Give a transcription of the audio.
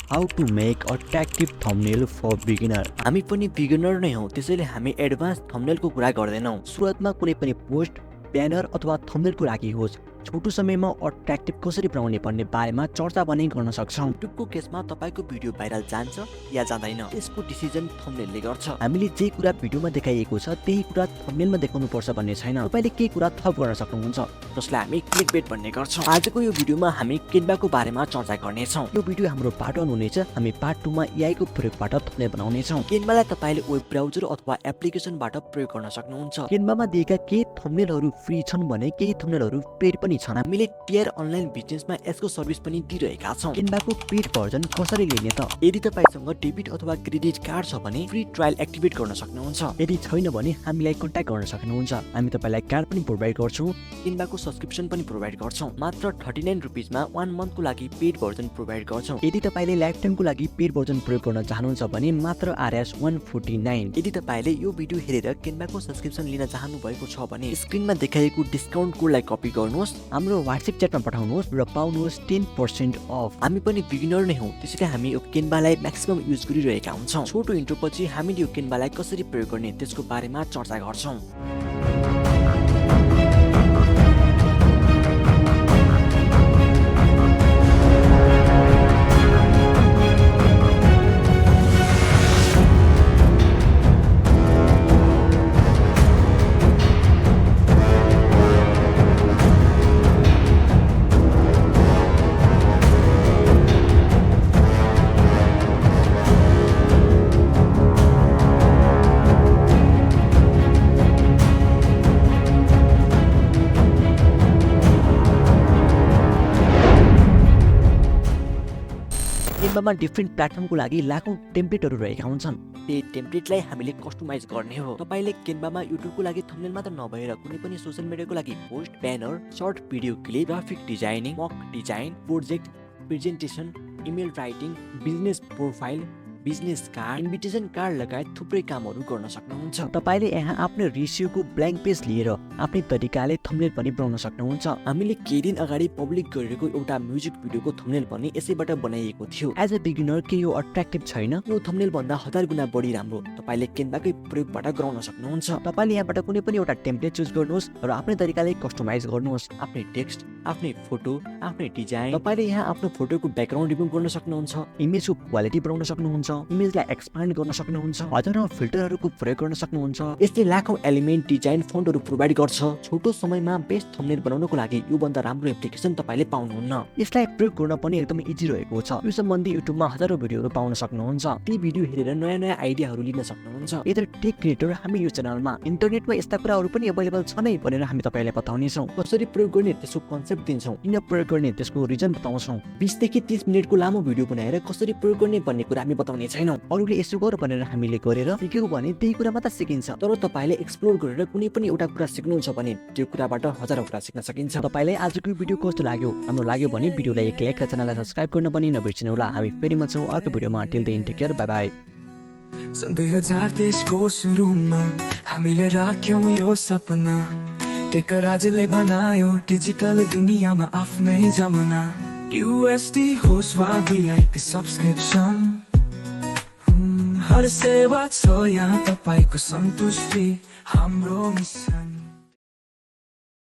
How to make attractive thumbnail for beginner. हामी पनि beginner नै हौं, त्यसैले हामी एडभान्स थम्बनेलको कुरा गर्दैनौं। सुरुवातमा कुनै पनि पोस्ट, ब्यानर अथवा थम्बनेलको लागि होस्, छोटो समयमा अट्र्याक्टिभ कसरी बनाउने भन्ने बारेमा चर्चा पनि गर्न सक्छौं। युट्युबको केसमा तपाईको भिडियो भाइरल जान्छ या जाँदैन, त्यसको डिसिजन थम्बनेलले गर्छ। हामीले जे कुरा भिडियोमा देखाइएको छ त्यही कुरा थम्बनेलमा देखाउनु पर्छ भन्ने छैन। तपाईले के कुरा थप गर्न सक्नुहुन्छ, जसलाई हामी क्लिकबेट भन्ने गर्छौं। आजको यो भिडियोमा हामी केनभाको बारेमा चर्चा गर्नेछौं। यो भिडियो हाम्रो पार्ट 1 हुनेछ। हामी पार्ट 2 मा एआई को प्रयोगबाट थम्बनेल बनाउनेछौं। केनभालाई तपाईले वेब ब्राउजर अथवा एप्लिकेसनबाट प्रयोग गर्न सक्नुहुन्छ। केनभामा दिएका केही थम्बनेलहरू फ्री छन् भने केही थम्बनेलहरू पेड पनि छन्। हामीले टियर अनलाइन बिजनेसमा यसको सर्भिस पनि दिइरहेका छौं। केनभाको पेड भर्जन कसरी लिने त? यदि तपाईसँग डेबिट अथवा क्रेडिट कार्ड छ भने फ्री ट्रायल एक्टिभेट गर्न सक्नुहुन्छ। यदि छैन भने हामीलाई कन्ट्याक्ट गर्न सक्नुहुन्छ। हामी तपाईलाई कार्ड पनि प्रोभाइड गर्छौं। केनभाको सब्स्क्रिप्सन पनि प्रोभाइड गर्छौं। मात्र 39 रुपैयाँमा 1 मन्थको लागि पेड भर्जन प्रोभाइड गर्छौं। यदि तपाईले लाइफ टाइमको लागि पेड भर्जन प्रयोग गर्न चाहनुहुन्छ भने मात्र RS 149। यदि तपाईले यो भिडियो हेरेर केनभाको सब्स्क्रिप्सन लिन चाहनु भएको छ भने स्क्रिनमा देखाइएको डिस्काउन्ट कोडलाई कपी गर्नुहोस्, हाम्रो WhatsApp च्याटमा पठाउनुहोस् र पाउनुहोस् 10% अफ। हामी पनि बिगिनर नै हौं, त्यसैले हामी यो केनभालाई म्याक्सिमम युज गरिरहेका हुन्छौं। छोटो इन्ट्रो पछि हामीले यो केनभालाई कसरी प्रयोग गर्ने त्यसको बारेमा चर्चा गर्छौं। केनभामा डिफ्रेन्ट प्लेटफर्मको लागि लाखौं टेम्प्लेटहरू रहेका हुन्छन्। त्यही टेम्प्लेटलाई हामीले कस्टमाइज गर्ने हो। तपाईले केनभामा युट्युबको लागि थम्बनेल मात्र नभएर कुनै पनि सोशल मिडियाको लागि post, banner, short video clip, graphic designing, mock design, project, presentation, email writing, business profile, business card, invitation card लगायत थुप्रै कामहरू गर्न सक्नुहुन्छ। तपाईले यहाँ आफ्नो रेसियोको ब्ल्याङ्क पेज लिएर आफ्नै तरिकाले थम्बनेल पनि बनाउन सक्नुहुन्छ। हामीले केही दिन अगाडि पब्लिक गरेको एउटा म्युजिक भिडियोको थम्बनेल पनि यसैबाट बनाइएको थियो। एज अ बिगिनर के यो अट्र्याक्टिभ छैन? यो थम्बनेल भन्दा 1000 गुणा बढी राम्रो तपाईले केनभाकै प्रयोगबाट गराउन सक्नुहुन्छ। तपाईले यहाँबाट कुनै पनि एउटा टेम्प्लेट चुज गर्नुहोस् र आफ्नै तरिकाले कस्टमाइज गर्नुहोस्। आफ्नै टेक्स्ट, आफ्नै फोटो, आफ्नै डिजाइन। तपाईले यहाँ आफ्नो फोटोको ब्याकग्राउन्ड रिमुभ गर्न सक्नुहुन्छ, इमेजको क्वालिटी बढाउन सक्नुहुन्छ, इमेजलाई एक्सपान्ड गर्न सक्नुहुन्छ, हजारौं फिल्टरहरूको प्रयोग गर्न सक्नुहुन्छ। यसले लाखौं एलिमेन्ट, डिजाइन, फन्टहरू प्रोभाइड गर्छ। छोटो समयमा बेस्ट थम्बनेल बनाउनको लागि यो भन्दा राम्रो एप्लिकेसन तपाईले पाउनुहुन्न। यसलाई प्रयोग गर्न पनि एकदमै इजी रहेको छ। यो सम्बन्धी युट्युबमा हजारौं भिडियोहरू पाउन सक्नुहुन्छ। ती भिडियो हेरेर नयाँ आइडियाहरू लिन सक्नुहुन्छ। यदि टेक क्रिएटर हामी यो च्यानलमा इन्टरनेटमा यस्ता कुराहरू पनि अवेलेबल छ नै भनेर हामी तपाईलाई बताउनेछौं। कसरी प्रयोग गर्ने त्यसको कन्सेप्ट दिन्छौं, किन प्रयोग गर्ने त्यसको रिजन बताउँछौं। 20 देखि 30 मिनेटको लामो भिडियो बनाएर कसरी प्रयोग गर्ने भन्ने कुरा हामी बताउने छैनौं। अरूले यसो गर भनेर हामीले गरेर सिक्यौ भने त्यही कुरा मात्र सिकिन्छ। तर तपाईले एक्सप्लोर गरेर कुनै पनि एउटा कुरा सिक्नुहुन्छ भने त्यो कुराबाट हजारौं कुरा सिक्न सकिन्छ। तपाईलाई आजको भिडियो कस्तो लाग्यो? राम्रो लाग्यो भने भिडियोलाई एक लाइक र च्यानललाई सब्स्क्राइब गर्न पनि नबिर्सिनु होला। हामी फेरि मछौं अर्को भिडियोमा। Till then take care, bye bye. सन् 2023 को सुरुमा हामीले राख्यौं यो सपना, टेकराजले बनायो डिजिटल दुनियाँमा आफ्नै जमाना। USD होस् वा VIP सब्स्क्रिप्सन, हर सेवा छ यहाँ तपाईको सन्तुष्टि हाम्रो मिसन।